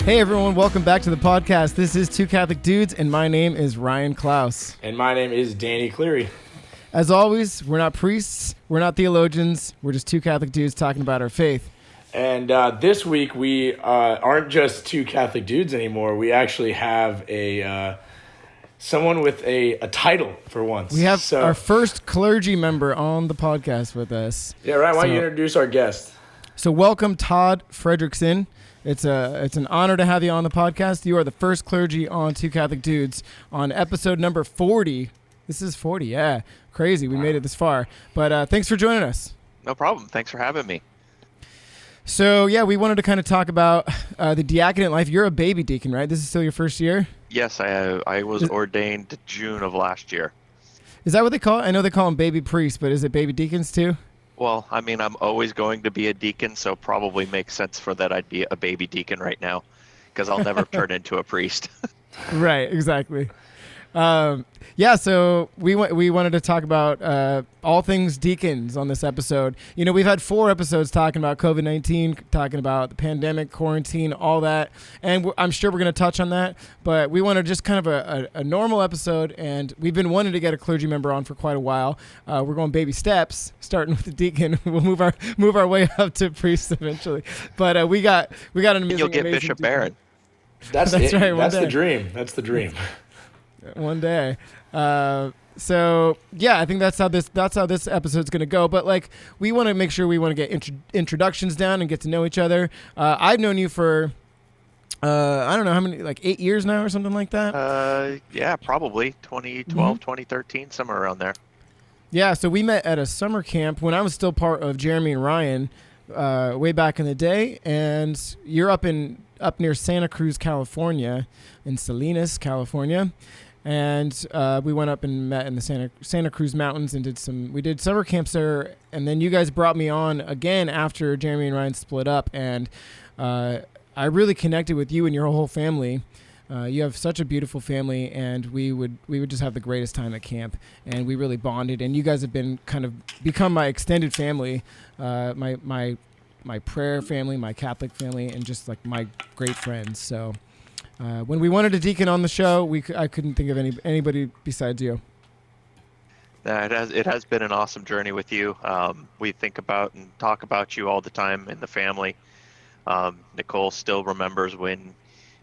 Hey everyone, welcome back to the podcast. This is Two Catholic Dudes, and my name is Ryan Klaus. And my name is Dani Cleary. As always, we're not priests, we're not theologians, we're just two Catholic dudes talking about our faith. And this week we aren't just two Catholic dudes anymore. We actually have someone with a title for once. We have our first clergy member on the podcast with us. Yeah, right. Why don't you introduce our guest? So welcome, Todd Frederickson. It's an honor to have you on the podcast. You are the first clergy on Two Catholic Dudes on episode number 40. This is 40, yeah. Crazy. We made it this far. But thanks for joining us. No problem. Thanks for having me. So, yeah, we wanted to kind of talk about the diaconate life. You're a baby deacon, right? This is still your first year? Yes, I was ordained June of last year. Is that what they call it? I know they call them baby priests, but is it baby deacons too? Well, I mean, I'm always going to be a deacon, so probably makes sense for that I'd be a baby deacon right now, because I'll never turn into a priest. Right, exactly. Yeah, so we wanted to talk about all things deacons on this episode. You know, we've had 4 episodes talking about COVID-19, talking about the pandemic, quarantine, all that, and I'm sure we're going to touch on that, but we wanted just kind of a normal episode, and we've been wanting to get a clergy member on for quite a while. We're going baby steps, starting with the deacon. We'll move our way up to priest eventually, but we got an amazing. You'll get Bishop Barron. That's right. That's the dream. That's the dream. One day. So yeah, I think that's how this episode's gonna go. But like, we want to make sure we want to get introductions down and get to know each other. I've known you for I don't know how many, like 8 years now or something like that. Yeah, probably 2012, 2013, somewhere around there. Yeah, so we met at a summer camp when I was still part of Jeremy and Ryan, way back in the day, and you're up near Santa Cruz, California, in Salinas, California. And we went up and met in the Santa Cruz Mountains and we did summer camps there. And then you guys brought me on again after Jeremy and Ryan split up. And I really connected with you and your whole family. You have such a beautiful family, and we would just have the greatest time at camp. And we really bonded. And you guys have become my extended family, my prayer family, my Catholic family, and just like my great friends. So. When we wanted a deacon on the show, I couldn't think of anybody besides you. It has been an awesome journey with you. We think about and talk about you all the time in the family. Nicole still remembers when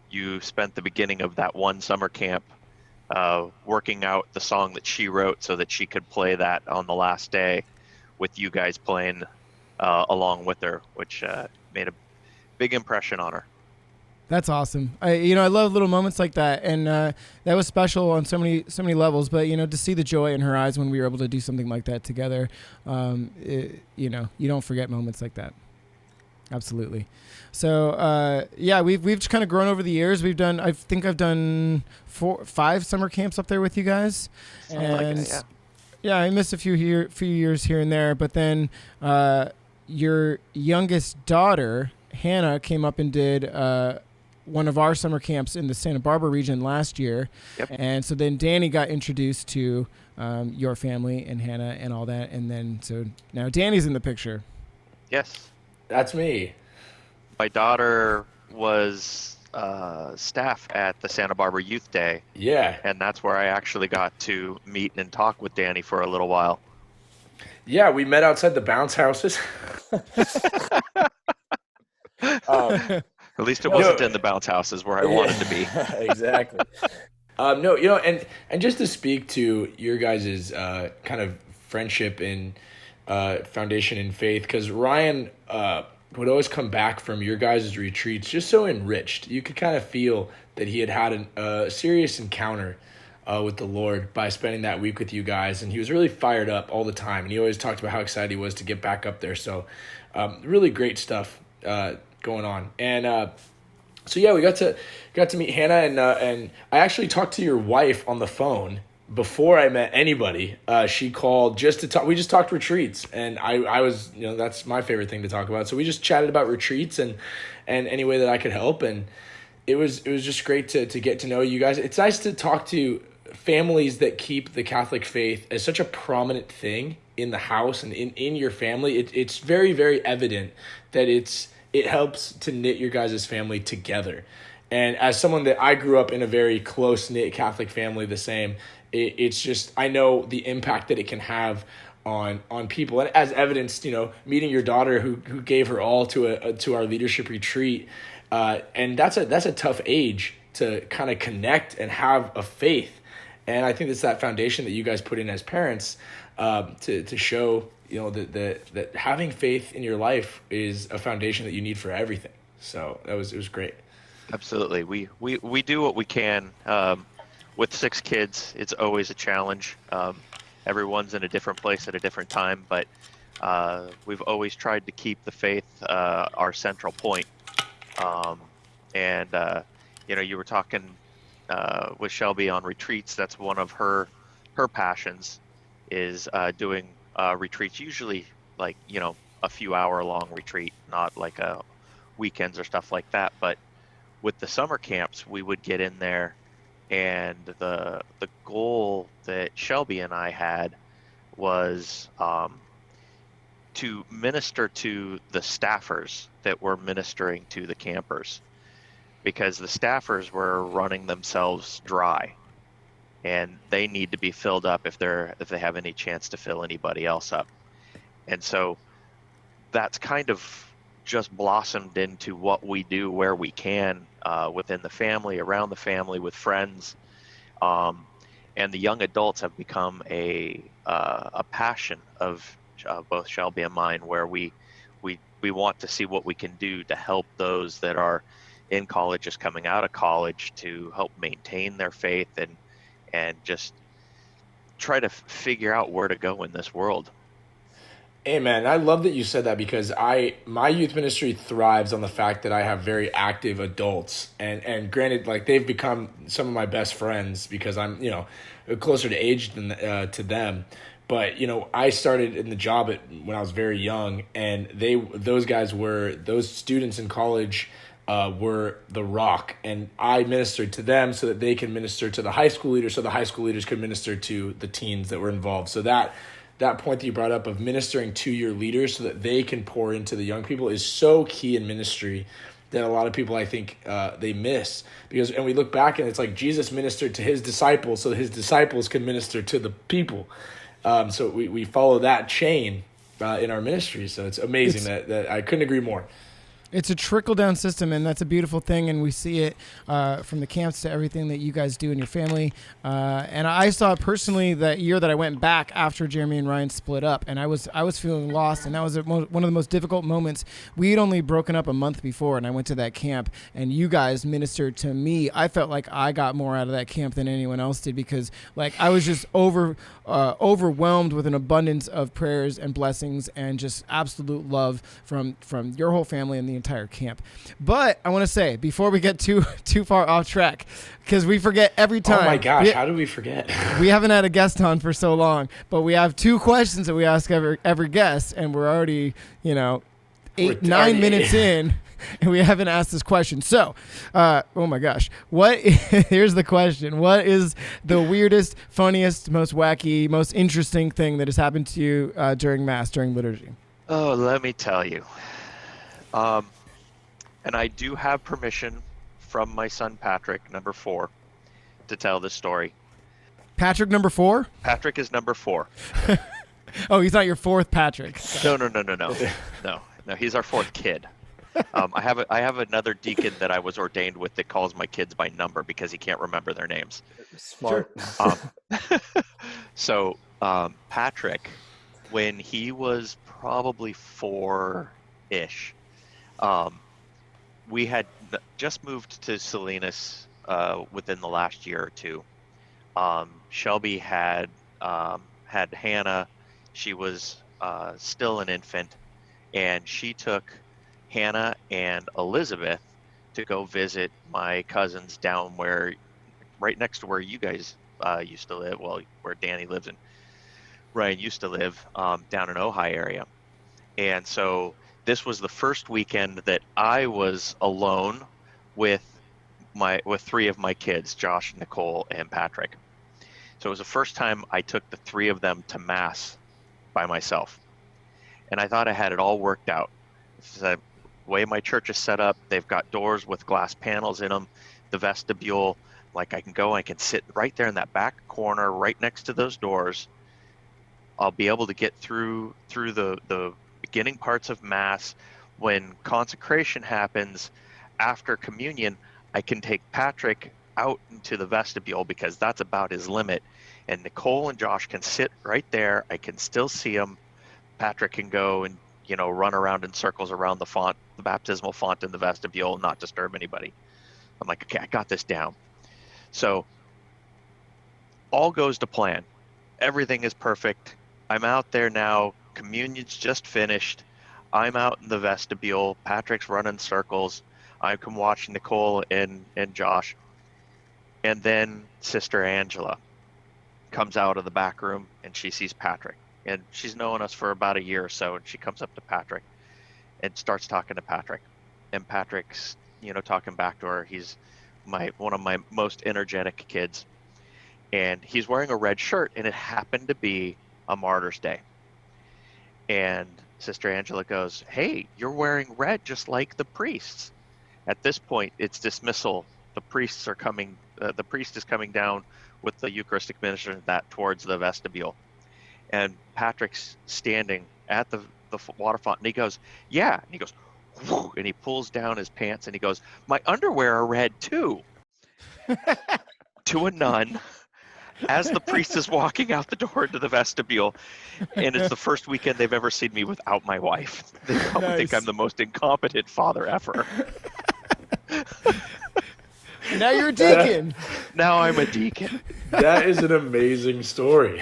you spent the beginning of that one summer camp working out the song that she wrote so that she could play that on the last day with you guys playing along with her, which made a big impression on her. That's awesome. I love little moments like that, and that was special on so many levels. But to see the joy in her eyes when we were able to do something like that together, you don't forget moments like that. Absolutely. So yeah, we've just kind of grown over the years. I think I've done 5 summer camps up there with you guys, yeah, I missed a few years here and there. But then your youngest daughter, Hannah, came up and did one of our summer camps in the Santa Barbara region last year. Yep. And so then Dani got introduced to your family and Hannah and all that. And then so now Dani's in the picture. Yes. That's me. My daughter was staff at the Santa Barbara Youth Day. Yeah. And that's where I actually got to meet and talk with Dani for a little while. Yeah, we met outside the bounce houses. At least it wasn't in the bounce houses where I wanted to be. Exactly. And just to speak to your guys' kind of friendship and foundation in faith, because Ryan would always come back from your guys' retreats just so enriched. You could kind of feel that he had a serious encounter with the Lord by spending that week with you guys, and he was really fired up all the time, and he always talked about how excited he was to get back up there. So really great stuff going on. And so yeah, we got to meet Hannah, and I actually talked to your wife on the phone before I met anybody. She called just to talk. We just talked retreats, and I was, that's my favorite thing to talk about. So we just chatted about retreats and any way that I could help, and it was just great to get to know you guys. It's nice to talk to families that keep the Catholic faith as such a prominent thing in the house and in your family. It's very, very evident that it helps to knit your guys' family together. And as someone that I grew up in a very close-knit Catholic family, the same, it's just, I know the impact that it can have on people. And as evidenced, meeting your daughter who gave her all to our leadership retreat. And that's a tough age to kind of connect and have a faith. And I think it's that foundation that you guys put in as parents, to show, that having faith in your life is a foundation that you need for everything. So it was great. Absolutely. We do what we can. With 6 kids, it's always a challenge. Everyone's in a different place at a different time, but we've always tried to keep the faith our central point. You were talking with Shelby on retreats. That's one of her passions, is doing retreats, usually like, a few hour long retreat, not like weekends or stuff like that. But with the summer camps, we would get in there, and the goal that Shelby and I had was to minister to the staffers that were ministering to the campers, because the staffers were running themselves dry, and they need to be filled up if they have any chance to fill anybody else up. And so that's kind of just blossomed into what we do where we can, within the family, around the family, with friends. And the young adults have become a passion of both Shelby and mine, where we want to see what we can do to help those that are in college, just coming out of college, to help maintain their faith and just try to figure out where to go in this world. Hey man, I love that you said that, because my youth ministry thrives on the fact that I have very active adults, and granted, like, they've become some of my best friends because I'm closer to age than to them. But I started in the job when I was very young, and those students in college were the rock, and I ministered to them so that they can minister to the high school leaders, so the high school leaders could minister to the teens that were involved. So that point that you brought up of ministering to your leaders so that they can pour into the young people is so key in ministry, that a lot of people, I think, they miss. And we look back and it's like Jesus ministered to his disciples so that his disciples can minister to the people. So we follow that chain in our ministry. So it's amazing that I couldn't agree more. It's a trickle-down system, and that's a beautiful thing, and we see it from the camps to everything that you guys do in your family. And I saw it personally that year that I went back after Jeremy and Ryan split up, and I was feeling lost, and that was one of the most difficult moments. We had only broken up a month before, and I went to that camp, and you guys ministered to me. I felt like I got more out of that camp than anyone else did, because I was just overwhelmed with an abundance of prayers and blessings and just absolute love from your whole family and the entire camp. But I want to say, before we get too far off track, because we forget every time. Oh my gosh, how did we forget? We haven't had a guest on for so long, but we have 2 questions that we ask every guest, and we're already 9 minutes in, and we haven't asked this question. So, oh my gosh, here's the question: what is the weirdest, funniest, most wacky, most interesting thing that has happened to you during Mass, during liturgy? Oh, let me tell you. And I do have permission from my son Patrick, number 4, to tell this story. Patrick number 4? Patrick is number 4. Oh, he's not your 4th Patrick. No. No, he's our 4th kid. I have another deacon that I was ordained with that calls my kids by number because he can't remember their names. Smart. So Patrick, when he was probably 4-ish, we had just moved to Salinas within the last year or 2. Shelby had Hannah. She was still an infant, and she took Hannah and Elizabeth to go visit my cousins down right next to where you guys used to live, where Dani lives and Ryan used to live, down in Ojai area. And so this was the first weekend that I was alone with 3 of my kids, Josh, Nicole, and Patrick. So it was the first time I took the 3 of them to Mass by myself. And I thought I had it all worked out. So The way my church is set up, they've got doors with glass panels in them. The vestibule, like I can sit right there in that back corner, right next to those doors. I'll be able to get through the beginning parts of Mass. When consecration happens after communion, I can take Patrick out into the vestibule because that's about his limit. And Nicole and Josh can sit right there. I can still see them. Patrick can go and, run around in circles around the font, the baptismal font in the vestibule, and not disturb anybody. I'm like, okay, I got this down. So all goes to plan. Everything is perfect. I'm out there now. Communion's just finished. I'm out in the vestibule. Patrick's running circles. I can watch Nicole and Josh. And then Sister Angela comes out of the back room and she sees Patrick. And she's known us for about a year or so. And she comes up to Patrick and starts talking to Patrick. And Patrick's, talking back to her. He's one of my most energetic kids. And he's wearing a red shirt, and it happened to be a Martyr's Day. And Sister Angela goes, "Hey, you're wearing red just like the priests." At this point, it's dismissal. The priests are coming. The priest is coming down with the Eucharistic ministration that towards the vestibule, and Patrick's standing at the water fountain. And he goes, "Yeah," and he goes, "Whoo," and he pulls down his pants and he goes, "My underwear are red too." To a nun. As the priest is walking out the door into the vestibule, and it's the first weekend they've ever seen me without my wife. They probably think I'm the most incompetent father ever. Now you're a deacon. Now I'm a deacon. That is an amazing story.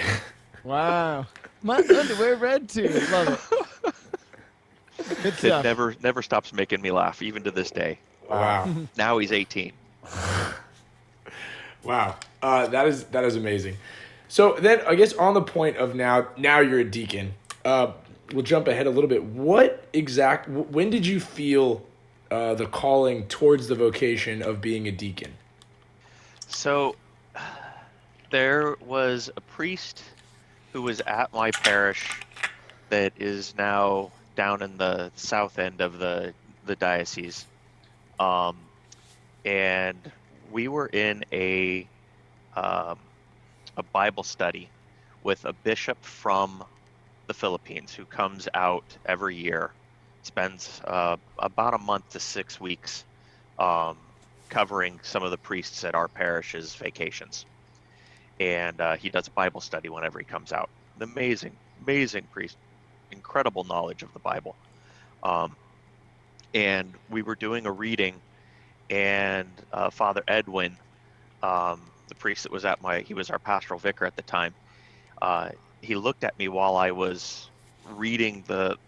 Wow. My underwear red too. Love it. Good stuff. It never stops making me laugh, even to this day. Wow. Now he's 18. Wow. That is amazing. So then I guess on the point of now you're a deacon, we'll jump ahead a little bit. When did you feel the calling towards the vocation of being a deacon? So there was a priest who was at my parish that is now down in the south end of the diocese. And we were in a Bible study with a bishop from the Philippines who comes out every year, spends about a month to 6 weeks covering some of the priests at our parish's vacations. And he does a Bible study whenever he comes out. An amazing priest, incredible knowledge of the Bible. And we were doing a reading, and Father Edwin, the priest that was he was our pastoral vicar at the time, he looked at me while I was reading the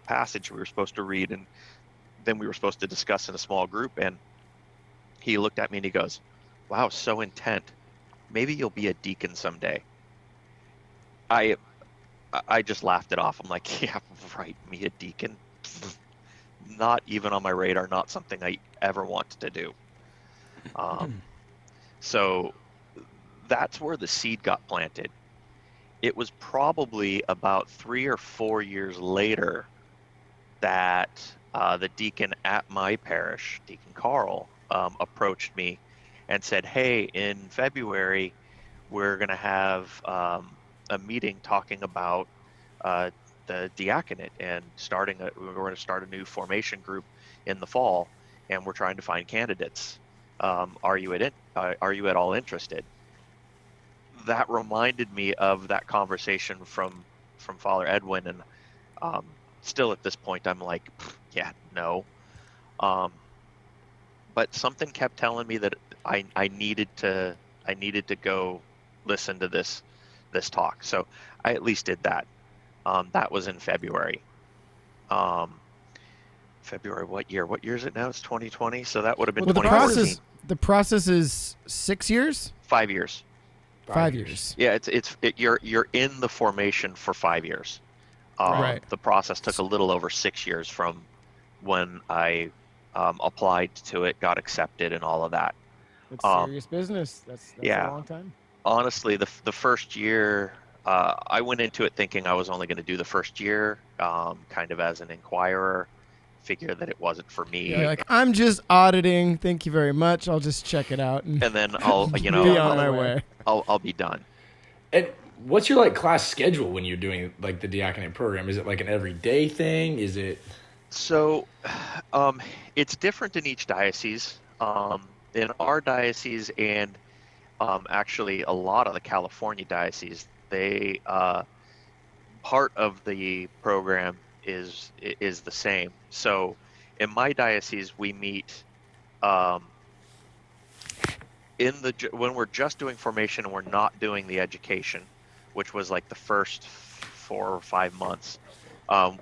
passage we were supposed to read, and then we were supposed to discuss in a small group, and he looked at me and he goes, "Wow, so intent. Maybe you'll be a deacon someday." I just laughed it off. I'm like, yeah, right, me a deacon? Not even on my radar, not something I ever wanted to do. So that's where the seed got planted. It was probably about 3 or 4 years later that the deacon at my parish, Deacon Carl, approached me and said, "Hey, in February, we're going to have a meeting talking about the diaconate and we're going to start a new formation group in the fall, and we're trying to find candidates. Are you at all interested?" That reminded me of that conversation from Father Edwin, and still at this point I'm like, yeah, no. But something kept telling me that I needed to go listen to this talk. So I at least did that. That was in February. February, what year? What year is it now? It's 2020. So that would have been 2014. The process is 6 years? 5 years. 5 years. Yeah, you're in the formation for 5 years. Right. The process took a little over 6 years from when I applied to it, got accepted, and all of that. It's serious business. That's yeah. a long time. Honestly, the first year, I went into it thinking I was only going to do the first year, kind of as an inquirer, figure that it wasn't for me. Yeah, like, I'm just auditing. Thank you very much. I'll just check it out and then I'll be on my way. I'll be done. And what's your like class schedule when you're doing like the diaconate program? Is it like an everyday thing? Is it? So, it's different in each diocese. In our diocese and actually a lot of the California dioceses, they part of the program is the same. So, in my diocese, we meet when we're just doing formation and we're not doing the education, which was like the first 4 or 5 months.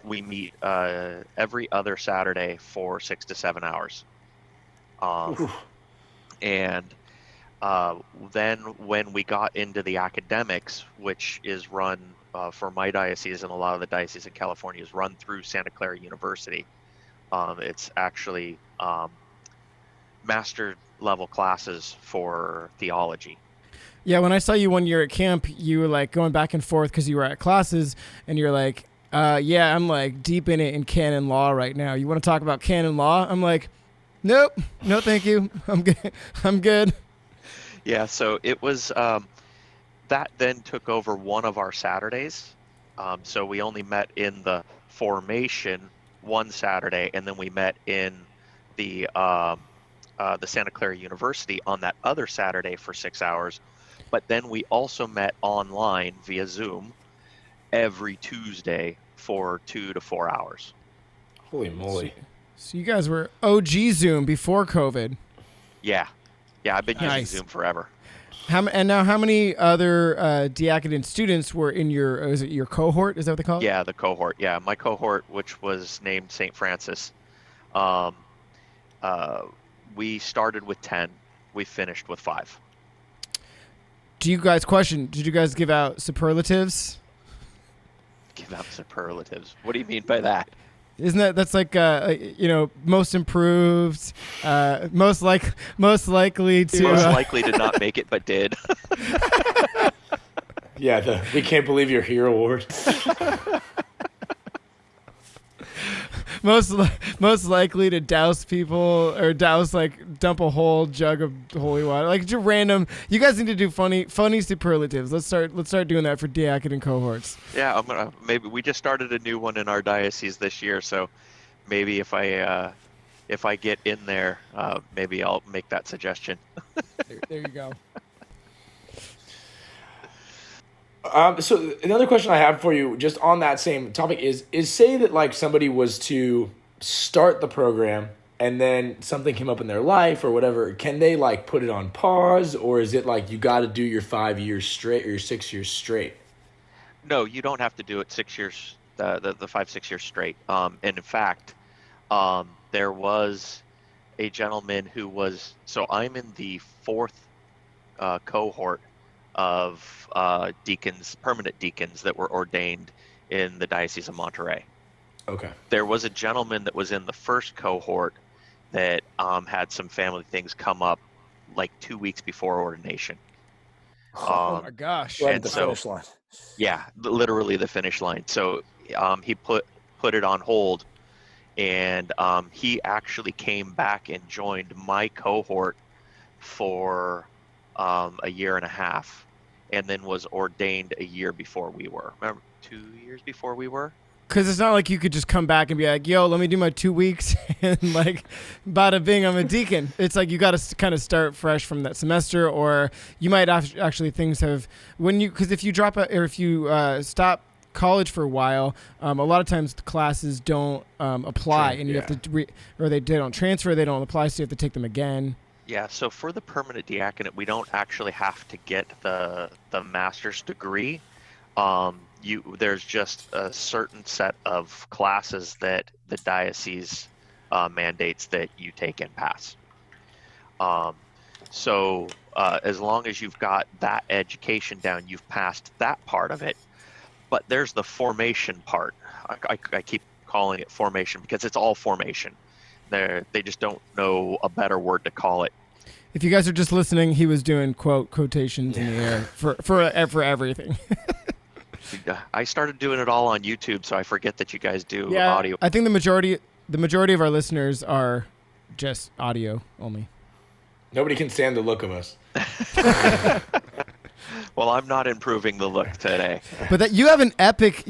We meet every other Saturday for 6 to 7 hours. And then when we got into the academics, which is run for my diocese and a lot of the dioceses in California is run through Santa Clara University. It's actually master level classes for theology. Yeah, when I saw you one year at camp, you were like going back and forth because you were at classes, and you're like, yeah, I'm like deep in it in Canon Law right now. You want to talk about Canon Law? I'm like, nope, no thank you. I'm good. I'm good. Yeah, so it was that then took over one of our Saturdays. So we only met in the formation one Saturday, and then we met in the Santa Clara University on that other Saturday for 6 hours. But then we also met online via Zoom every Tuesday for 2 to 4 hours. Holy moly. So you guys were OG Zoom before COVID. Yeah, I've been using Zoom forever. And now how many other diaconate students were in your, is it your cohort? Is that what they call it? Yeah, the cohort. Yeah, my cohort, which was named St. Francis. We started with 10. We finished with 5. Did you guys give out superlatives? Give out superlatives. What do you mean by that? Isn't that's like most improved, most likely to most likely to not make it but did. Yeah, we can't believe you're here award. most likely to douse people or dump a whole jug of holy water, like just random. You guys need to do funny superlatives. Let's start doing that for diaconate cohorts. Yeah, maybe we just started a new one in our diocese this year, so maybe if I get in there, maybe I'll make that suggestion. There you go. So another question I have for you, just on that same topic, is say that like somebody was to start the program and then something came up in their life or whatever, can they like put it on pause, or is it like you got to do your 5 years straight or your 6 years straight? No, you don't have to do it 6 years, the 5-6 years straight. And in fact, there was a gentleman who was, so I'm in the 4th cohort of permanent deacons that were ordained in the Diocese of Monterey. Okay. There was a gentleman that was in the 1st cohort that had some family things come up like 2 weeks before ordination. Oh my gosh. Right at the finish line. Yeah, literally the finish line. So he put it on hold, and he actually came back and joined my cohort for a year and a half, and then was ordained a year before we were. Remember, 2 years before we were? Because it's not like you could just come back and be like, yo, let me do my 2 weeks and like, bada bing, I'm a deacon. It's like you got to kind of start fresh from that semester, or you might actually things have, because if you drop or if you stop college for a while, a lot of times the classes don't apply, and you have to, or they don't transfer, they don't apply, so you have to take them again. Yeah, so for the permanent diaconate, we don't actually have to get the master's degree. There's just a certain set of classes that the diocese mandates that you take and pass. So as long as you've got that education down, you've passed that part of it. But there's the formation part. I keep calling it formation because it's all formation. They just don't know a better word to call it. If you guys are just listening, he was doing quotations in the air for everything. I started doing it all on YouTube, so I forget that you guys do yeah, audio. I think the majority the majority of our listeners are just audio only. Nobody can stand the look of us. Well, I'm not improving the look today. But that you have an epic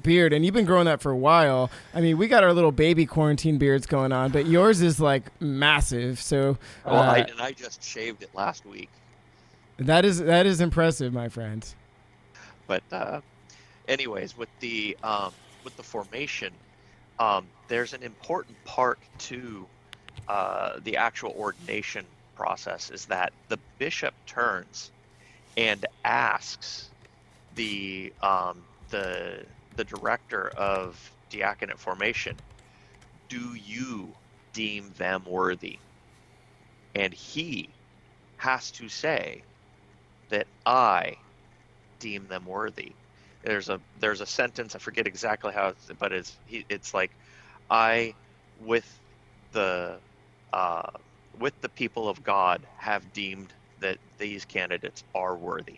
beard, and you've been growing that for a while. I mean, we got our little baby quarantine beards going on, but yours is like massive. So, I just shaved it last week. That is impressive, my friend. But anyways, with the formation, there's an important part to the actual ordination process, is that the bishop turns and asks the director of diaconate formation, "Do you deem them worthy?" And he has to say that I deem them worthy. There's a sentence, I forget exactly how it's, but it's like, I with the people of God have deemed that these candidates are worthy.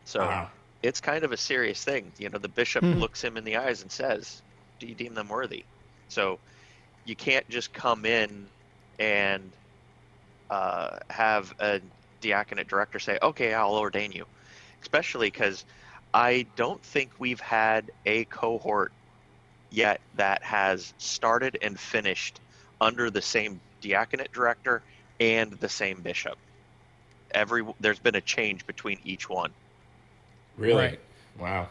So Wow. It's kind of a serious thing. You know, the bishop looks him in the eyes and says, "Do you deem them worthy?" So you can't just come in and have a diaconate director say, "Okay, I'll ordain you," especially because I don't think we've had a cohort yet that has started and finished under the same diaconate director and the same bishop. There's been a change between each one. Really? Right. Wow.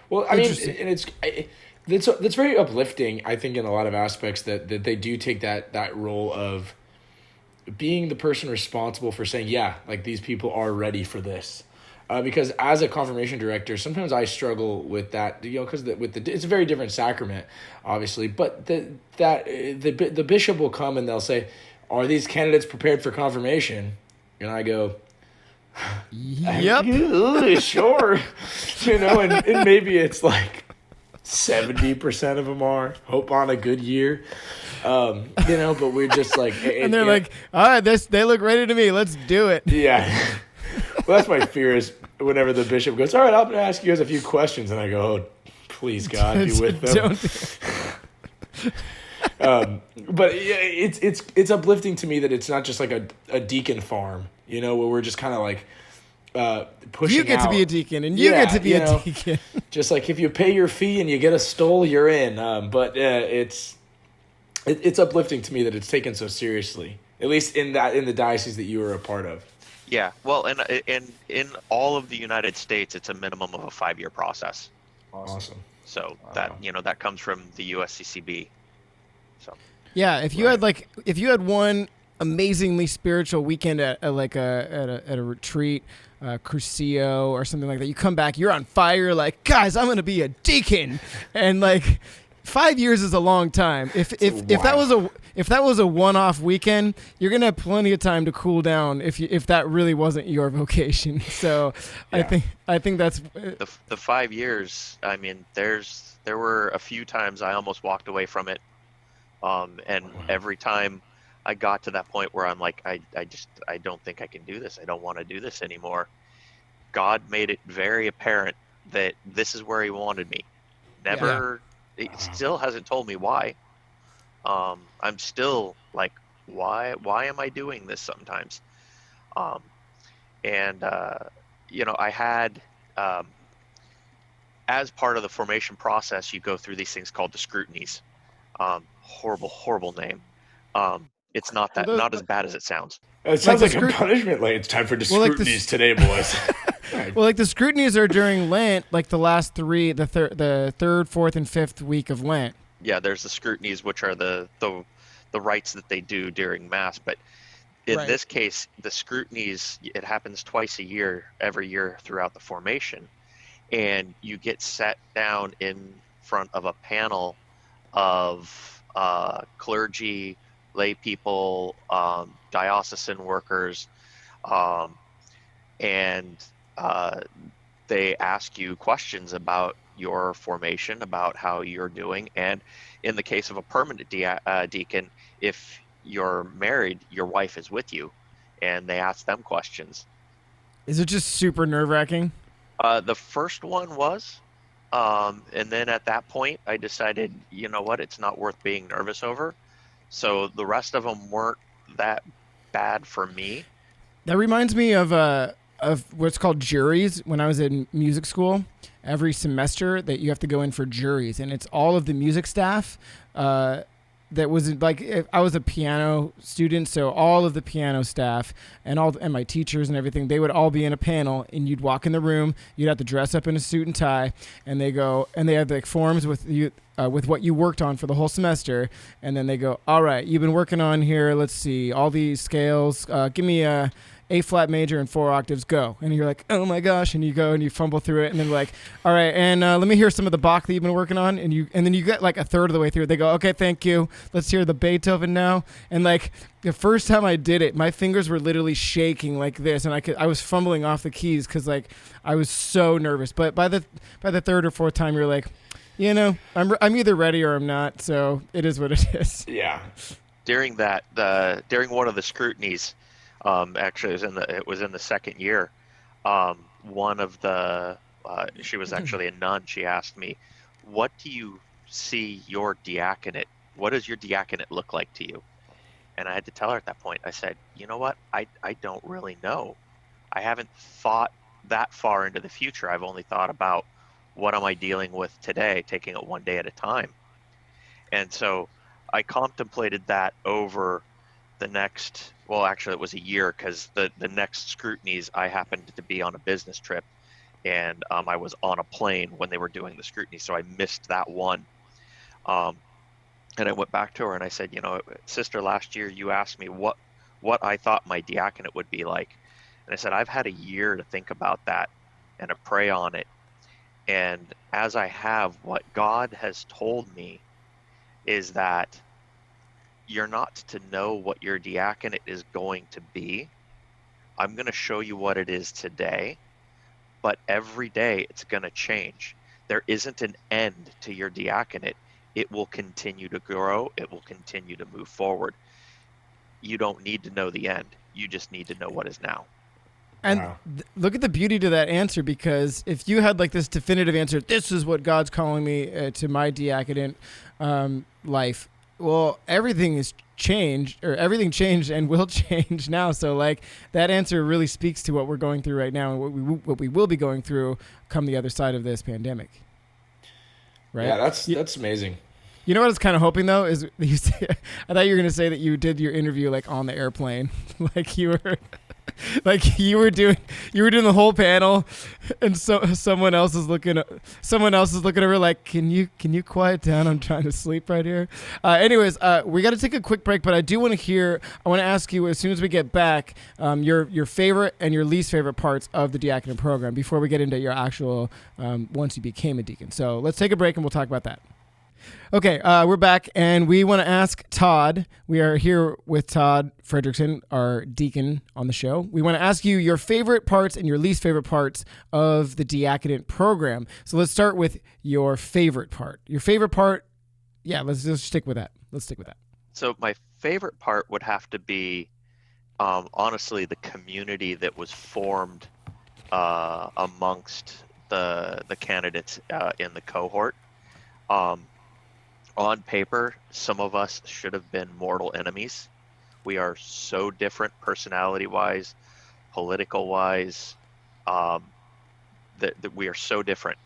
Well, I mean, and it's very uplifting, I think, in a lot of aspects that they do take that role of being the person responsible for saying, yeah, like these people are ready for this. Because as a confirmation director, sometimes I struggle with that, because it's a very different sacrament, obviously. But the bishop will come and they'll say, "Are these candidates prepared for confirmation?" And I go, Yep. Sure. And maybe it's like 70% of them are. Hope on a good year. But we're just like, And they're like, "All right, they look ready to me. Let's do it." Yeah. Well, that's my fear, is whenever the bishop goes, "All right, I'm going to ask you guys a few questions," and I go, "Oh, please, God, be with them." But yeah, it's uplifting to me that it's not just like a deacon farm, where we're just kind of like pushing You get out. to be a deacon, and you get to be a deacon. Just like if you pay your fee and you get a stole, you're in. But it's uplifting to me that it's taken so seriously, at least in the diocese that you were a part of. Yeah, well, and in all of the United States, it's a minimum of a 5-year process. Awesome. So Wow. that comes from the USCCB. So Yeah, if you had one amazingly spiritual weekend at a retreat, Crucio or something like that, you come back, you're on fire, like, "Guys, I'm gonna be a deacon," and like 5 years is a long time. If that was a one-off weekend, you're gonna have plenty of time to cool down if that really wasn't your vocation. So Yeah. I think that's the 5 years. I mean, there were a few times I almost walked away from it, and every time I got to that point where I'm like, I don't think I can do this. I don't want to do this anymore. God made it very apparent that this is where He wanted me. Never. It still hasn't told me why. I'm still like, why am I doing this sometimes? I had, as part of the formation process, you go through these things called the scrutinies. Horrible name. It's not as bad as it sounds. It sounds like a punishment. Like, it's time for the scrutinies today, boys. Well, like the scrutinies are during Lent, like the last the third, fourth, and fifth week of Lent. Yeah, there's the scrutinies, which are the rites that they do during Mass. But in this case, the scrutinies, it happens twice a year, every year throughout the formation, and you get sat down in front of a panel of clergy, lay people, diocesan workers, and they ask you questions about your formation, about how you're doing, and in the case of a permanent deacon, if you're married, your wife is with you, and they ask them questions. Is it just super nerve-wracking? The first one was, And then at that point, I decided, you know what, it's not worth being nervous over. So the rest of them weren't that bad for me. That reminds me of what's called juries. When I was in music school, every semester that you have to go in for juries, and it's all of the music staff. That was like, I was a piano student, so all of the piano staff and my teachers and everything, they would all be in a panel, and you'd walk in the room, you'd have to dress up in a suit and tie, and they have like forms with you with what you worked on for the whole semester, and then they go, all right, you've been working on here, let's see, all these scales, give me a flat major and 4 octaves, go. And you're like, oh my gosh, and you go and you fumble through it, and then like, all right, and let me hear some of the Bach that you've been working on, and then you get like a third of the way through. They go, okay, thank you. Let's hear the Beethoven now. And like the first time I did it, my fingers were literally shaking like this, and I was fumbling off the keys because like I was so nervous. But by the third or fourth time, you're like, you know, I'm either ready or I'm not. So it is what it is. Yeah. During one of the scrutinies, actually it was in the second year, one of the she was actually a nun. She asked me, what do you see your diaconate, what does your diaconate look like to you? And I had to tell her at that point, I said, you know what, I don't really know. I haven't thought that far into the future. I've only thought about what am I dealing with today, taking it one day at a time. And so I contemplated that over the next, well, actually it was a year, because the next scrutinies, I happened to be on a business trip, and I was on a plane when they were doing the scrutiny, so I missed that one. And I went back to her and I said, you know, sister, last year you asked me what I thought my diaconate would be like. And I said, I've had a year to think about that and to pray on it. And as I have, what God has told me is that you're not to know what your diaconate is going to be. I'm going to show you what it is today, but every day it's going to change. There isn't an end to your diaconate. It will continue to grow. It will continue to move forward. You don't need to know the end. You just need to know what is now. And Wow. Look at the beauty to that answer, because if you had like this definitive answer, this is what God's calling me to my diaconate life. Well, everything is changed, or everything changed and will change now. So like that answer really speaks to what we're going through right now, and what we will be going through come the other side of this pandemic. Right? Yeah, that's amazing. You know what I was kind of hoping though is I thought you were gonna say that you did your interview like on the airplane, like you were doing the whole panel, and so someone else is looking over like, can you quiet down? I'm trying to sleep right here. Anyways, we got to take a quick break, but I want to ask you, as soon as we get back, your favorite and your least favorite parts of the diaconate program before we get into your actual once you became a deacon. So let's take a break and we'll talk about that. Okay, we're back, and we want to ask Todd. We are here with Todd Frederickson, our deacon on the show. We want to ask you your favorite parts and your least favorite parts of the diaconate program. So let's start with your favorite part. Your favorite part, yeah, let's just stick with that. So my favorite part would have to be, honestly, the community that was formed amongst the candidates in the cohort. On paper, some of us should have been mortal enemies. We are so different personality-wise, political-wise, that we are so different.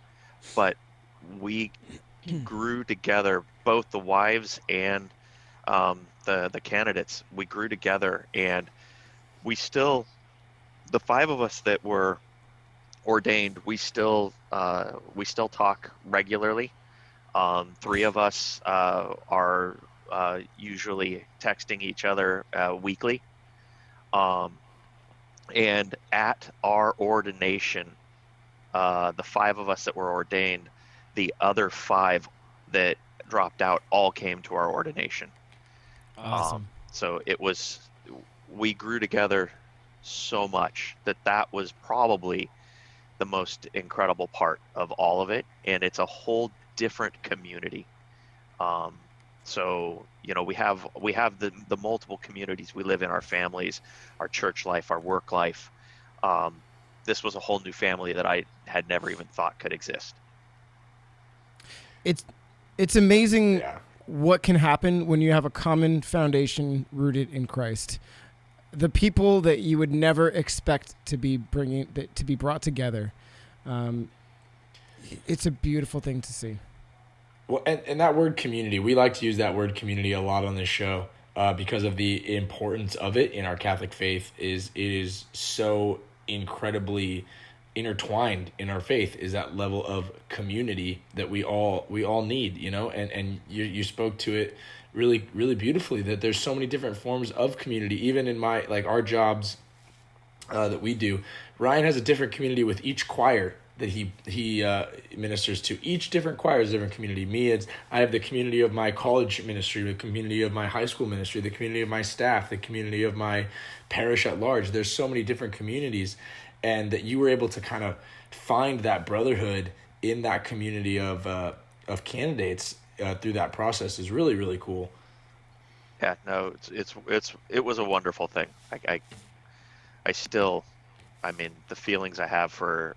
But we grew together, both the wives and the candidates. We grew together, and we still, the 5 of us that were ordained, we still talk regularly. 3 of us are usually texting each other weekly. And at our ordination, the 5 of us that were ordained, the other 5 that dropped out all came to our ordination. Awesome. So we grew together so much that was probably the most incredible part of all of it. And it's a whole different community. So you know, we have the multiple communities we live in, our families, our church life, our work life. This was a whole new family that I had never even thought could exist. it's amazing Yeah. what can happen when you have a common foundation rooted in Christ. The people that you would never expect to be brought together. It's a beautiful thing to see. Well, and that word community, we like to use that word community a lot on this show because of the importance of it in our Catholic faith. It is so incredibly intertwined in our faith, is that level of community that we all need, and you spoke to it really, really beautifully, that there's so many different forms of community. Even in our jobs that we do, Ryan has a different community with each choir that he ministers to. Each different choir is a different community. I have the community of my college ministry, the community of my high school ministry, the community of my staff, the community of my parish at large. There's so many different communities, and that you were able to kind of find that brotherhood in that community of candidates through that process is really, really cool. Yeah, no, it was a wonderful thing. I still, the feelings I have for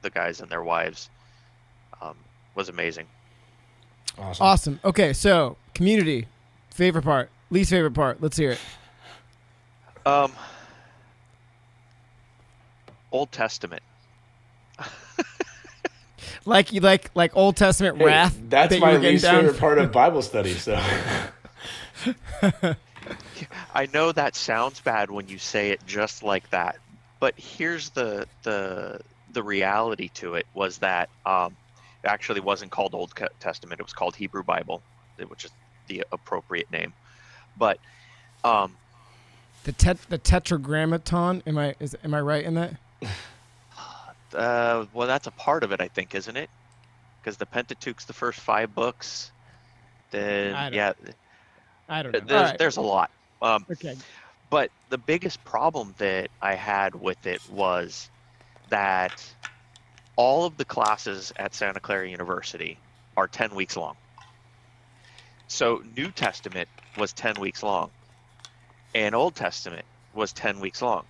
the guys and their wives was amazing. Awesome. Okay, so community, favorite part, least favorite part. Let's hear it. Old Testament. like Old Testament wrath. That's my least favorite part of Bible study. So I know that sounds bad when you say it just like that, but here's the reality to it was that it actually wasn't called Old Testament. It was called Hebrew Bible, which is the appropriate name. But the Tetragrammaton. Am I right in that? Well, that's a part of it, I think, isn't it? Because the Pentateuch's the first 5 books. Then I don't know. There's a lot. Okay. But the biggest problem that I had with it was that all of the classes at Santa Clara University are 10 weeks long. So New Testament was 10 weeks long, and Old Testament was 10 weeks long.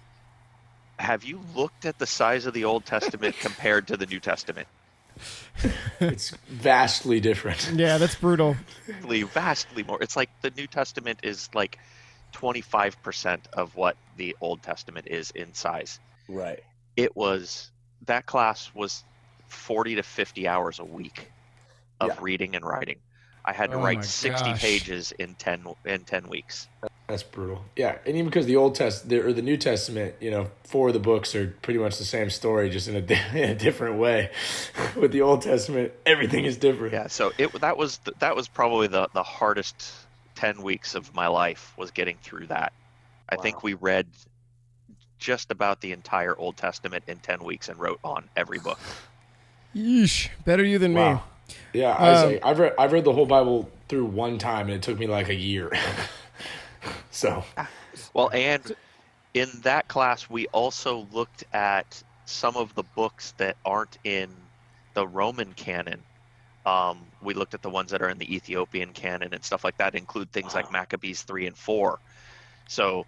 Have you looked at the size of the Old Testament compared to the New Testament? It's vastly different. Yeah, that's brutal. Vastly more. It's like the New Testament is like 25% of what the Old Testament is in size. Right. That class was 40 to 50 hours a week of reading and writing. I had to write 60 pages in 10 weeks. That's brutal. Yeah, and even because the New Testament, 4 of the books are pretty much the same story, just in a different way. With the Old Testament, everything is different. Yeah, so that was probably the hardest 10 weeks of my life, was getting through that. I think we read just about the entire Old Testament in 10 weeks and wrote on every book. Yeesh, better you than me. Yeah, I've read the whole Bible through one time, and it took me like a year. So, well, and in that class, we also looked at some of the books that aren't in the Roman canon. We looked at the ones that are in the Ethiopian canon and stuff like that, include things like Maccabees 3 and 4. So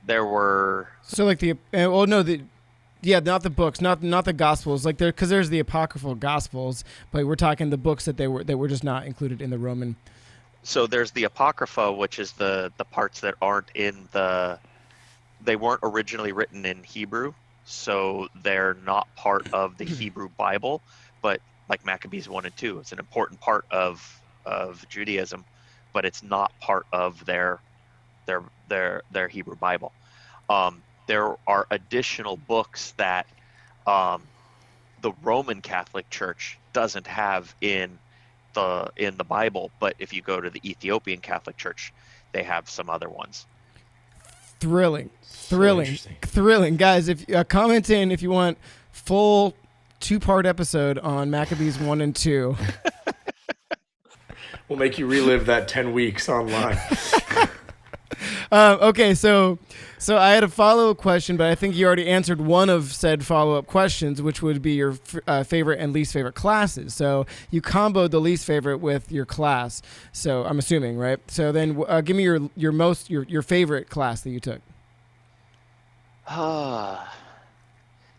there were. So like not the books, not the Gospels, like because there's the apocryphal Gospels, but we're talking the books that were just not included in the Roman. So there's the Apocrypha, which is the parts that aren't in they weren't originally written in Hebrew, so they're not part of the Hebrew Bible, but like Maccabees 1 and 2, it's an important part of Judaism, but it's not part of their Hebrew Bible. There are additional books that the Roman Catholic Church doesn't have in the Bible, but if you go to the Ethiopian Catholic Church, they have some other ones. Thrilling, guys! If comment in if you want full 2-part episode on Maccabees 1 and 2. We'll make you relive that 10 weeks online. Okay, so I had a follow-up question, but I think you already answered one of said follow-up questions, which would be your favorite and least favorite classes. So you comboed the least favorite with your class. So I'm assuming, right? So then give me your favorite class that you took.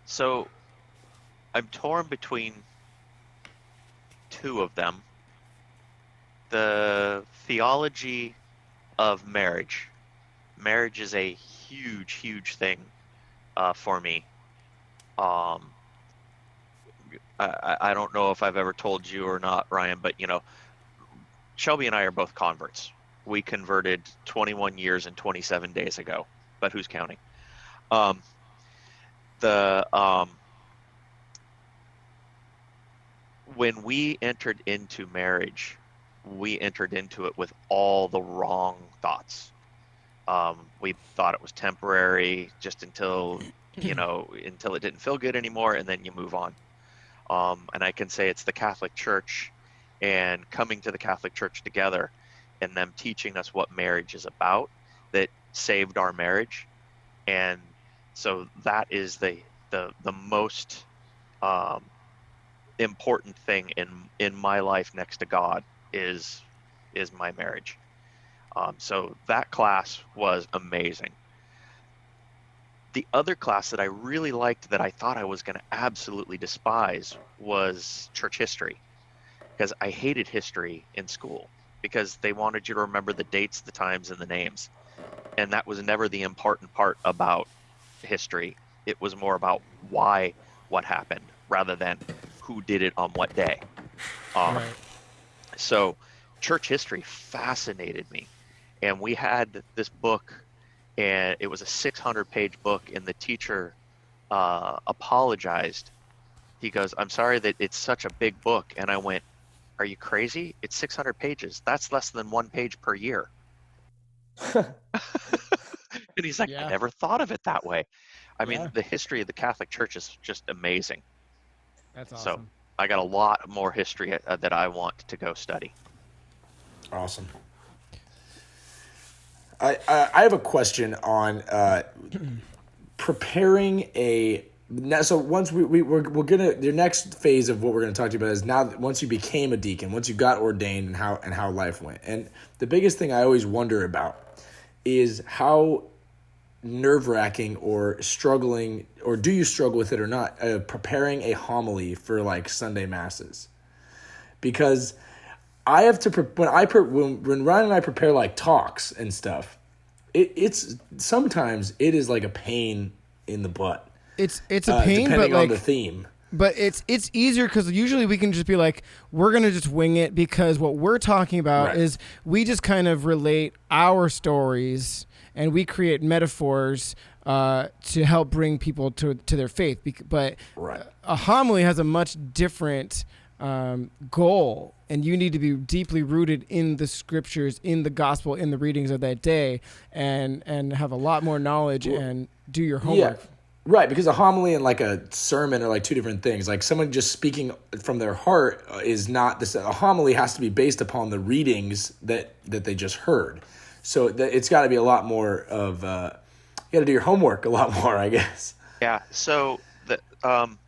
So I'm torn between 2 of them. the theology of marriage. Marriage is a huge thing for me. Um, I don't know if I've ever told you or not, Ryan, but Shelby and I are both converts. We converted 21 years and 27 days ago, but who's counting? Um, the When we entered into marriage, we entered into it with all the wrong thoughts. We thought it was temporary, just until until it didn't feel good anymore, and then you move on. And I can say it's the Catholic Church and coming to the Catholic Church together and them teaching us what marriage is about that saved our marriage. And so that is the most important thing in my life next to God is my marriage. So that class was amazing. The other class that I really liked that I thought I was going to absolutely despise was church history, because I hated history in school because they wanted you to remember the dates, the times, and the names. And that was never the important part about history. It was more about what happened rather than who did it on what day. Right. So church history fascinated me. And we had this book, and it was a 600-page book, and the teacher apologized. He goes, "I'm sorry that it's such a big book." And I went, "Are you crazy? It's 600 pages. That's less than 1 page per year." And he's like, Yeah. "I never thought of it that way." I mean, Yeah. the history of the Catholic Church is just amazing. That's So awesome. I got a lot more history that I want to go study. Awesome. I have a question on preparing a. So once we're gonna, the next phase of what we're gonna talk to you about is now that once you became a deacon, once you got ordained, and how life went. And the biggest thing I always wonder about is how nerve-wracking or struggling, or do you struggle with it or not, preparing a homily for like Sunday masses, because I have to when Ryan and I prepare like talks and stuff, it's sometimes it is like a pain in the butt. It's a pain, depending but on like the theme. But it's easier because usually we can just be like, we're going to just wing it, because what we're talking about Right. is we just kind of relate our stories and we create metaphors to help bring people to their faith. But Right. a homily has a much different goal, and you need to be deeply rooted in the scriptures, in the gospel, in the readings of that day, and have a lot more knowledge and do your homework. Yeah. Right, because a homily and like a sermon are like two different things. Like someone just speaking from their heart is not this. A homily has to be based upon the readings that they just heard. So it's got to be a lot more of. You got to do your homework a lot more, I guess. Yeah. So I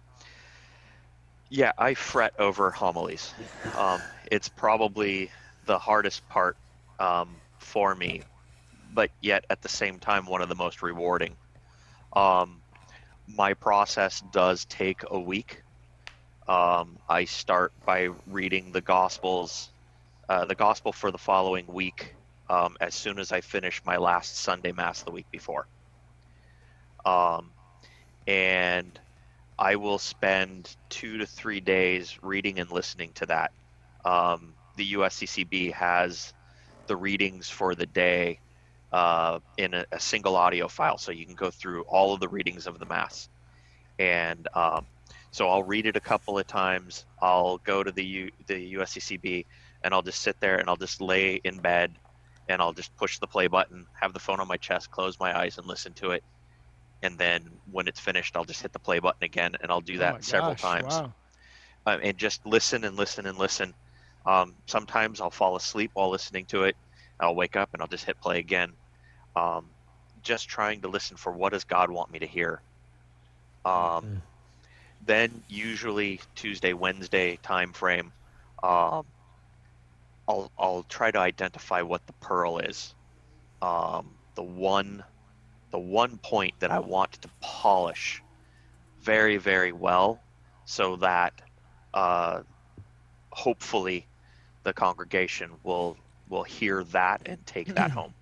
fret over homilies. It's probably the hardest part for me, but yet at the same time one of the most rewarding. My process does take a week. I start by reading the Gospels, the Gospel for the following week, as soon as I finish my last Sunday Mass the week before. And I will spend 2 to 3 days reading and listening to that. The USCCB has the readings for the day in a single audio file, so you can go through all of the readings of the Mass. And so I'll read it a couple of times. I'll go to the USCCB, and I'll just sit there and I'll just lay in bed, and I'll just push the play button, have the phone on my chest, close my eyes, and listen to it. And then when it's finished, I'll just hit the play button again, and I'll do that several times. Wow. And just listen and listen and listen. Sometimes I'll fall asleep while listening to it. I'll wake up and I'll just hit play again. Just trying to listen for what does God want me to hear. Then usually Tuesday, Wednesday time frame, I'll try to identify what the pearl is. The one point that I want to polish very, very well, so that hopefully the congregation will hear that and take that home.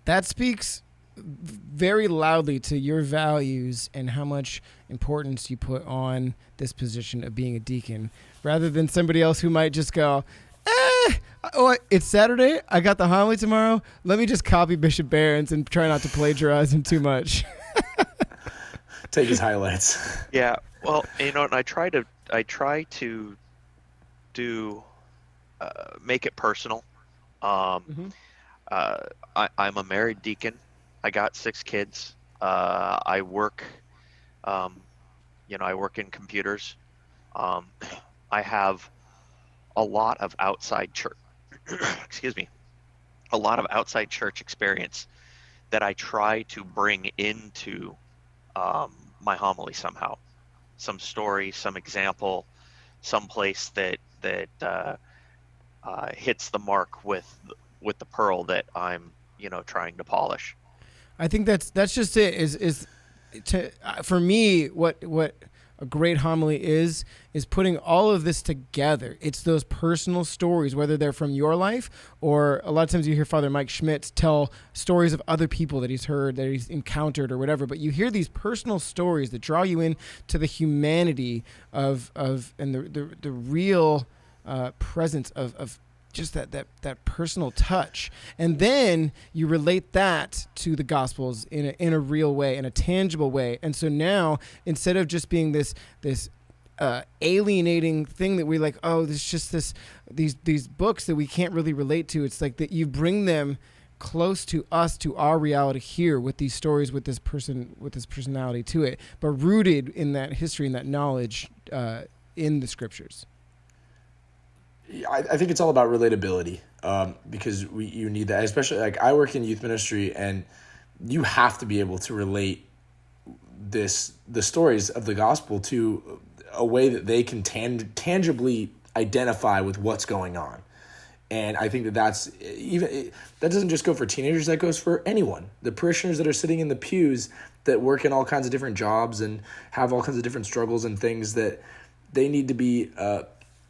That speaks very loudly to your values and how much importance you put on this position of being a deacon, rather than somebody else who might just go, oh, it's Saturday, I got the homily tomorrow, let me just copy Bishop Barron's and try not to plagiarize him too much. Take his highlights. Yeah, well, and I try to do make it personal. I'm a married deacon. I got 6 kids. I work, I work in computers. I have a lot of outside church, excuse me, a lot of outside church experience that I try to bring into my homily somehow. Some story, some example, some place that hits the mark with the pearl that I'm trying to polish. I think that's just it. For me, what a great homily is putting all of this together. It's those personal stories, whether they're from your life, or a lot of times you hear Father Mike Schmitz tell stories of other people that he's heard, that he's encountered or whatever, but you hear these personal stories that draw you in to the humanity of and the real presence of just that personal touch, and then you relate that to the Gospels in a real way, in a tangible way. And so now, instead of just being this alienating thing that we like, oh, there's just these books that we can't really relate to, it's like that you bring them close to us, to our reality here, with these stories, with this personality to it, but rooted in that history and that knowledge in the Scriptures. I think it's all about relatability, because you need that, especially like I work in youth ministry, and you have to be able to relate the stories of the gospel to a way that they can tangibly identify with what's going on. And I think that doesn't just go for teenagers, that goes for anyone. The parishioners that are sitting in the pews that work in all kinds of different jobs and have all kinds of different struggles and things, that they need to be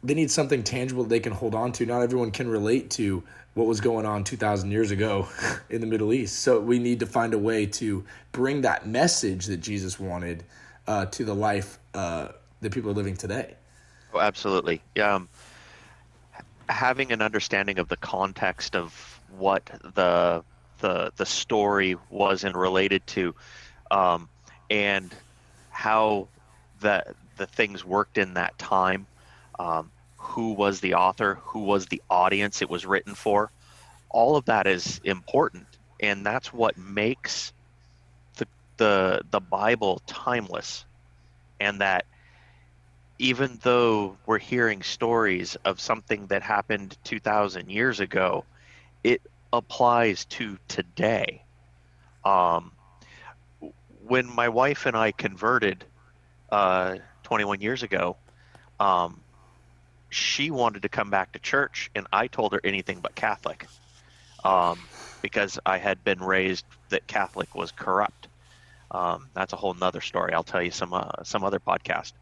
they need something tangible that they can hold on to. Not everyone can relate to what was going on 2,000 years ago in the Middle East. So we need to find a way to bring that message that Jesus wanted to the life that people are living today. Oh, absolutely. Having an understanding of the context of what the story was and related to, and how the things worked in that time. Who was the author, who was the audience it was written for. All of that is important, and that's what makes the Bible timeless. And that even though we're hearing stories of something that happened 2,000 years ago, it applies to today. When my wife and I converted 21 years ago, she wanted to come back to church, and I told her anything but Catholic, because I had been raised that Catholic was corrupt. That's a whole nother story. I'll tell you some other podcast.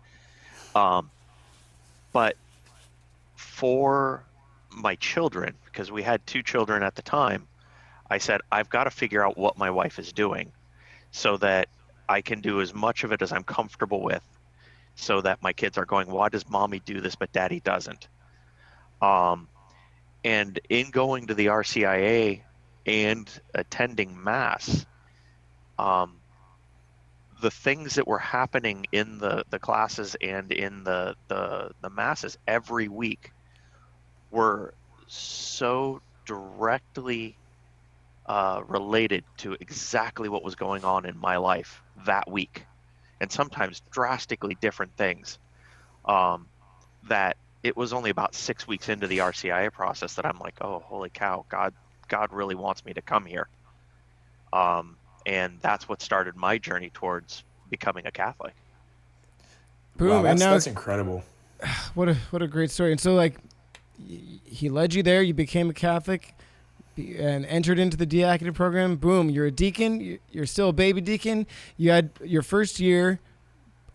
But for my children, because we had 2 children at the time, I said, I've got to figure out what my wife is doing so that I can do as much of it as I'm comfortable with, so that my kids are going, why does mommy do this but daddy doesn't? And in going to the RCIA and attending Mass, the things that were happening in the classes and in the Masses every week were so directly related to exactly what was going on in my life that week. And sometimes drastically different things, that it was only about 6 weeks into the RCIA process that I'm like, oh, holy cow, God really wants me to come here. And that's what started my journey towards becoming a Catholic. Boom. Wow, and now that's incredible. What a great story. And so, like, he led you there, you became a Catholic and entered into the diaconate program. Boom, you're a deacon. You're still a baby deacon. You had your first year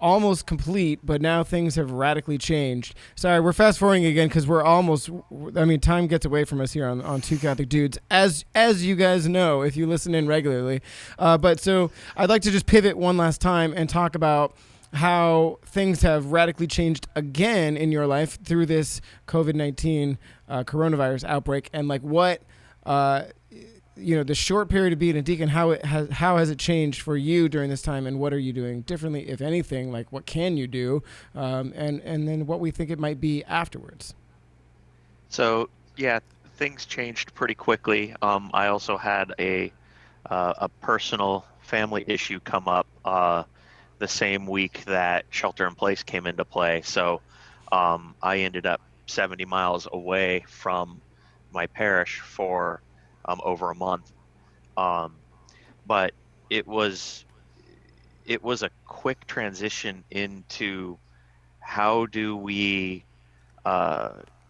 almost complete, but now things have radically changed. Sorry, we're fast forwarding again because we're almost. I mean, time gets away from us here on Two Catholic Dudes, as you guys know if you listen in regularly. But so I'd like to just pivot one last time and talk about how things have radically changed again in your life through this COVID-19 coronavirus outbreak, and like what. The short period of being a deacon, how has it changed for you during this time, and what are you doing differently, if anything? Like, what can you do, and then what we think it might be afterwards. So yeah, things changed pretty quickly. I also had a personal family issue come up the same week that shelter in place came into play. So I ended up 70 miles away from my parish for over a month, but it was a quick transition into how do we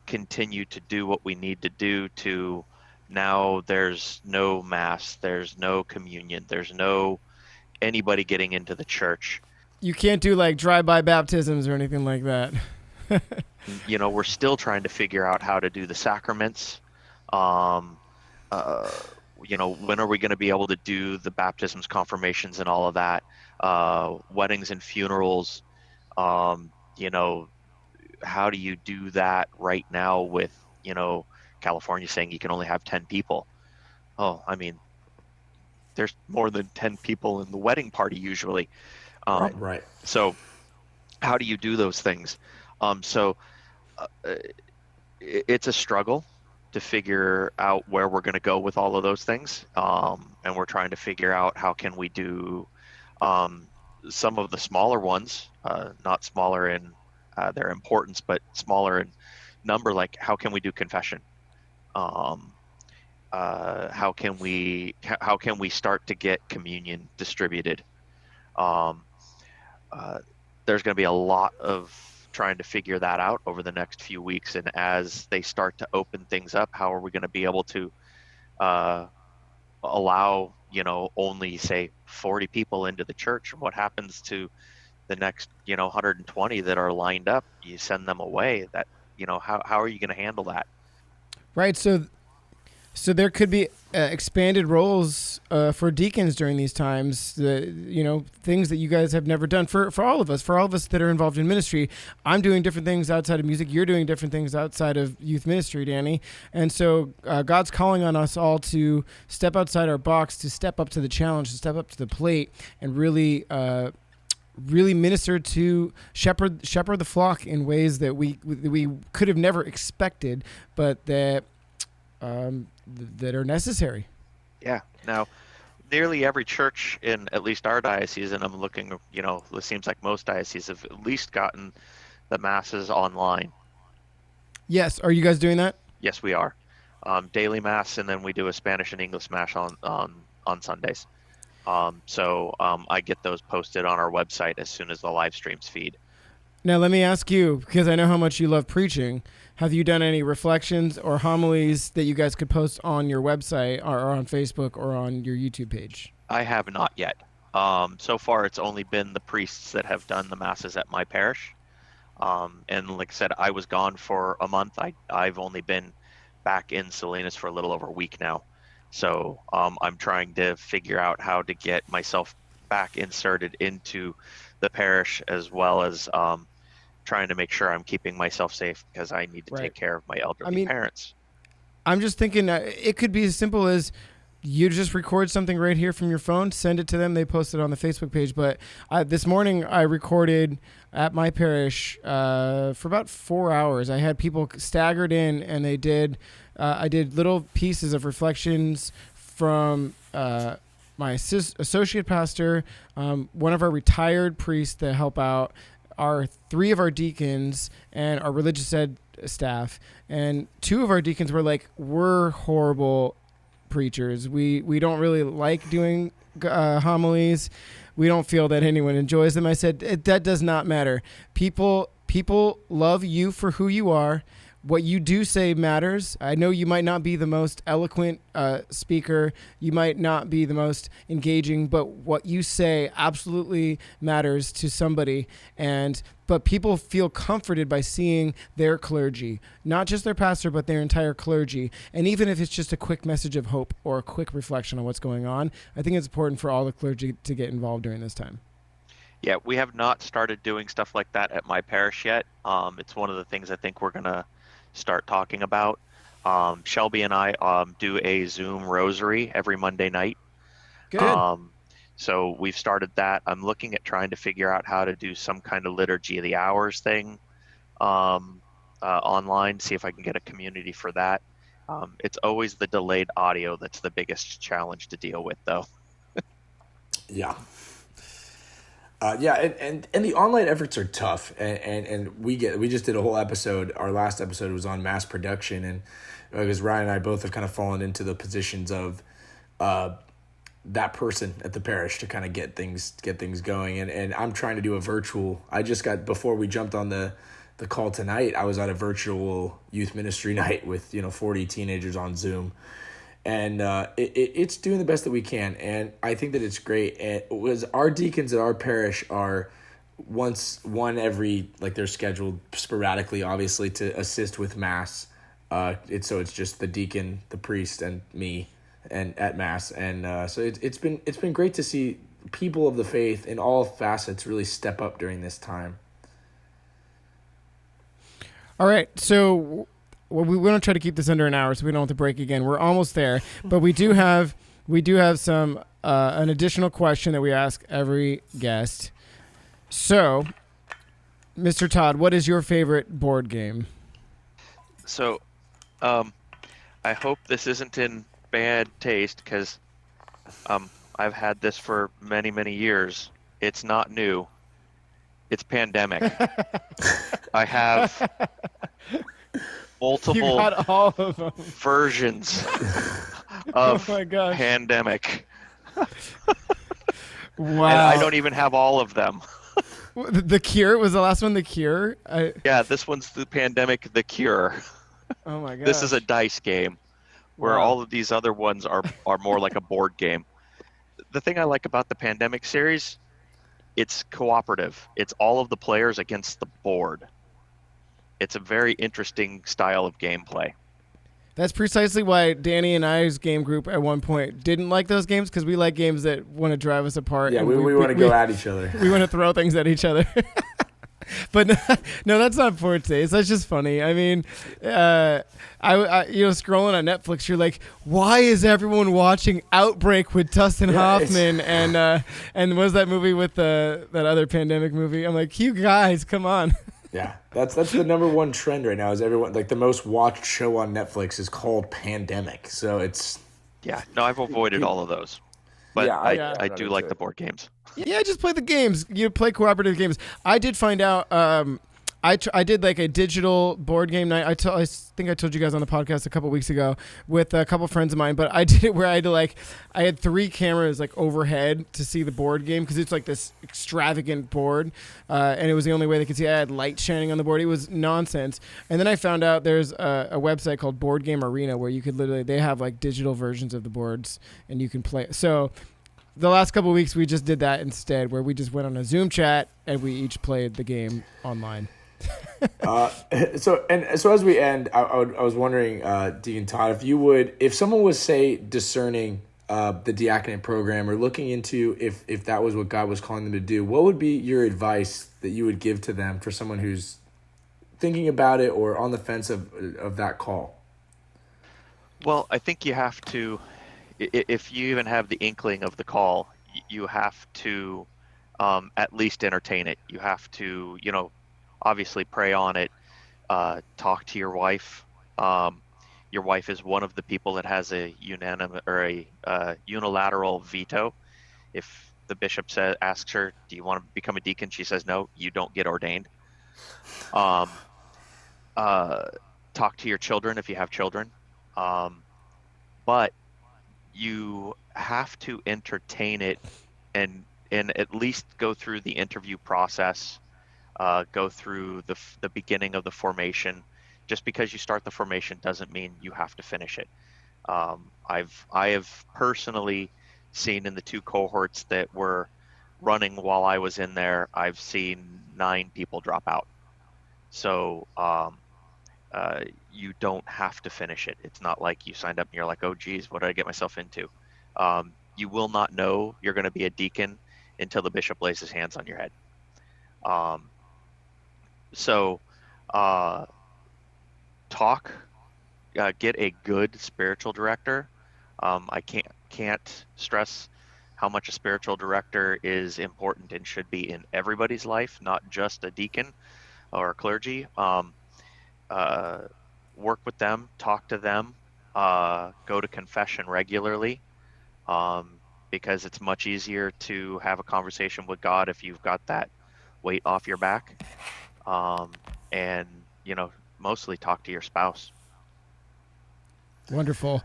continue to do what we need to do to now there's no mass, there's no communion, there's no anybody getting into the church. You can't do like drive-by baptisms or anything like that. We're still trying to figure out how to do the sacraments. When are we going to be able to do the baptisms, confirmations, and all of that? Weddings and funerals. How do you do that right now with, California saying you can only have 10 people? Oh, I mean, there's more than 10 people in the wedding party usually. Right. So how do you do those things? It's a struggle to figure out where we're going to go with all of those things. And we're trying to figure out how can we do some of the smaller ones, not smaller in their importance, but smaller in number, like how can we do confession? How can we start to get communion distributed? There's going to be a lot of trying to figure that out over the next few weeks, and as they start to open things up, how are we going to be able to allow only say 40 people into the church? And what happens to the next 120 that are lined up? You send them away. That how are you going to handle that? Right. So there could be expanded roles for deacons during these times, things that you guys have never done for all of us that are involved in ministry. I'm doing different things outside of music. You're doing different things outside of youth ministry, Dani. And so God's calling on us all to step outside our box, to step up to the challenge, to step up to the plate, and really minister to shepherd the flock in ways that we could have never expected, but that are necessary. Yeah. Now, nearly every church in at least our diocese, and I'm looking, it seems like most dioceses have at least gotten the masses online. Yes. Are you guys doing that? Yes, we are. Daily mass, and then we do a Spanish and English mass on Sundays. So I get those posted on our website as soon as the live streams feed. Now, let me ask you, because I know how much you love preaching, have you done any reflections or homilies that you guys could post on your website or on Facebook or on your YouTube page? I have not yet. So far, it's only been the priests that have done the masses at my parish. And like I said, I was gone for a month. I've only been back in Salinas for a little over a week now. So I'm trying to figure out how to get myself back inserted into the parish, as well as trying to make sure I'm keeping myself safe, because I need to take care of my elderly parents. I'm just thinking it could be as simple as you just record something right here from your phone, send it to them. They post it on the Facebook page. But this morning I recorded at my parish for about 4 hours. I had people staggered in, and I did little pieces of reflections from my associate pastor, one of our retired priests that help out, three of our deacons, and our religious ed staff. And two of our deacons were like, we're horrible preachers. We don't really like doing homilies. We don't feel that anyone enjoys them. I said, that does not matter. People love you for who you are. what you do say matters. I know you might not be the most eloquent speaker, you might not be the most engaging, but what you say absolutely matters to somebody. But people feel comforted by seeing their clergy, not just their pastor, but their entire clergy. And even if it's just a quick message of hope or a quick reflection on what's going on, I think it's important for all the clergy to get involved during this time. Yeah, we have not started doing stuff like that at my parish yet. It's one of the things I think we're going to start talking about. Shelby and I do a Zoom rosary every Monday night. Good. So we've started that. I'm looking at trying to figure out how to do some kind of liturgy of the hours thing online, see if I can get a community for that. It's always the delayed audio that's the biggest challenge to deal with, though. Yeah. And the online efforts are tough, and we just did a whole episode. Our last episode was on mass production, and because Ryan and I both have kind of fallen into the positions of that person at the parish to kind of get things going, and I'm trying to do a virtual. I just got, before we jumped on the call tonight, I was at a virtual youth ministry night with 40 teenagers on Zoom. And it's doing the best that we can, and I think that it's great. And it was, our deacons at our parish are one every, like, they're scheduled sporadically, obviously, to assist with mass. It's just the deacon, the priest, and me, and at mass. And so it's been great to see people of the faith in all facets really step up during this time. All right, so. Well, we want to try to keep this under an hour so we don't have to break again. We're almost there, but we do have some an additional question that we ask every guest. So, Mr. Todd, what is your favorite board game? So, I hope this isn't in bad taste, because I've had this for many, many years. It's not new. It's Pandemic. I have multiple You got all of them. versions of Oh my gosh. Pandemic. Wow. And I don't even have all of them. The Cure was the last one. The Cure. Yeah, this one's the Pandemic, The Cure. Oh my god. This is a dice game, where Wow. all of these other ones are more like a board game. The thing I like about the Pandemic series, it's cooperative. It's all of the players against the board. It's a very interesting style of gameplay. That's precisely why Dani and I's game group at one point didn't like those games, because we like games that want to drive us apart. Yeah, and we want to go at each other. We want to throw things at each other. But no, that's not poor taste. That's just funny. I mean, I scrolling on Netflix, you're like, why is everyone watching Outbreak with Dustin Hoffman and what was that movie with that other Pandemic movie? I'm like, you guys, come on. Yeah, that's the number one trend right now. Is everyone, like, the most watched show on Netflix is called Pandemic. So it's, Yeah, no, I've avoided all of those. But Yeah, I do like the board games. Yeah, just play the games. You play cooperative games. I did find out. I did like a digital board game night. I think I told you guys on the podcast a couple weeks ago with a couple friends of mine. But I did it where I had 3 cameras like overhead to see the board game, because it's like this extravagant board, and it was the only way they could see. I had light shining on the board. It was nonsense. And then I found out there's a website called Board Game Arena where you could they have like digital versions of the boards and you can play. So the last couple of weeks we just did that instead, where we just went on a Zoom chat and we each played the game online. So as we end, I was wondering, Deacon Todd, if someone was, say, discerning the diaconate program or looking into if that was what God was calling them to do, what would be your advice that you would give to them for someone who's thinking about it or on the fence of that call? Well, I think you have to, if you even have the inkling of the call, you have to at least entertain it. You have to, obviously pray on it. Talk to your wife. Your wife is one of the people that has a unilateral veto. If the bishop asks her, "Do you want to become a deacon?" she says, "No, you don't get ordained." Talk to your children if you have children. But you have to entertain it and at least go through the interview process, go through the beginning of the formation, just because you start the formation doesn't mean you have to finish it. I have personally seen in the 2 cohorts that were running while I was in there, I've seen 9 people drop out. So you don't have to finish it. It's not like you signed up and you're like, oh geez, what did I get myself into? You will not know you're going to be a deacon until the bishop lays his hands on your head. Get a good spiritual director. I can't stress how much a spiritual director is important and should be in everybody's life, not just a deacon or a clergy. Work with them, talk to them, go to confession regularly, because it's much easier to have a conversation with God if you've got that weight off your back. And, mostly talk to your spouse. Wonderful.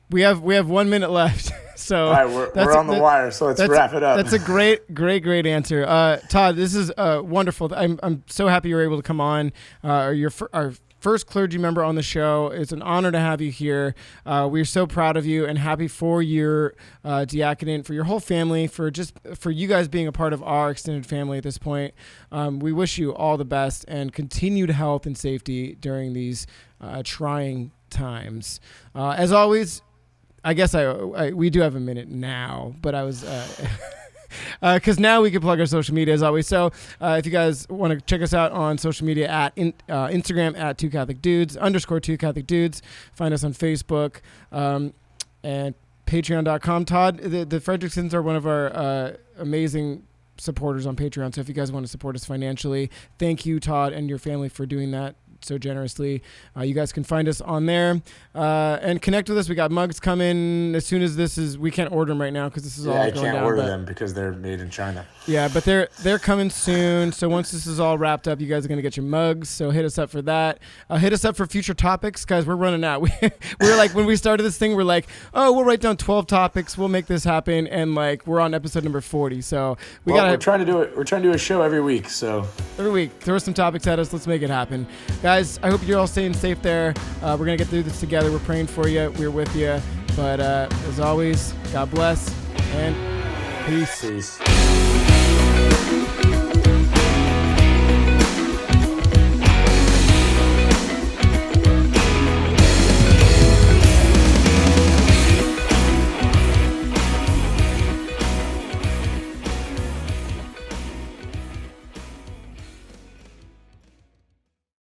We have 1 minute left. So all right, we're on the wire, so let's wrap it up. That's a great answer. Todd, this is wonderful. I'm so happy you were able to come on. Our first clergy member on the show. It's an honor to have you here. We're so proud of you and happy for your diaconate, for your whole family, for you guys being a part of our extended family at this point. We wish you all the best and continued health and safety during these trying times. As always, I guess we do have a minute now, but I was because now we can plug our social media as always. So if you guys want to check us out on social media at Instagram at 2 Catholic Dudes _2 Catholic Dudes. Find us on Facebook and Patreon.com. Todd, the Fredericksons are one of our amazing supporters on Patreon. So if you guys want to support us financially, thank you, Todd, and your family for doing that so generously. You guys can find us on there and connect with us. We got mugs coming as soon as we can't order them right now because this is all going down. I can't order them because they're made in China. Yeah, but they're coming soon. So once this is all wrapped up, you guys are going to get your mugs. So hit us up for that. Hit us up for future topics, guys. We're running out. We're like, when we started this thing, we're like, oh, we'll write down 12 topics. We'll make this happen. And like, we're on episode number 40. So we're trying to do it. We're trying to do a show every week. So every week, throw some topics at us. Let's make it happen. Guys, I hope you're all staying safe there. We're going to get through this together. We're praying for you. We're with you. But as always, God bless and peace. Peace.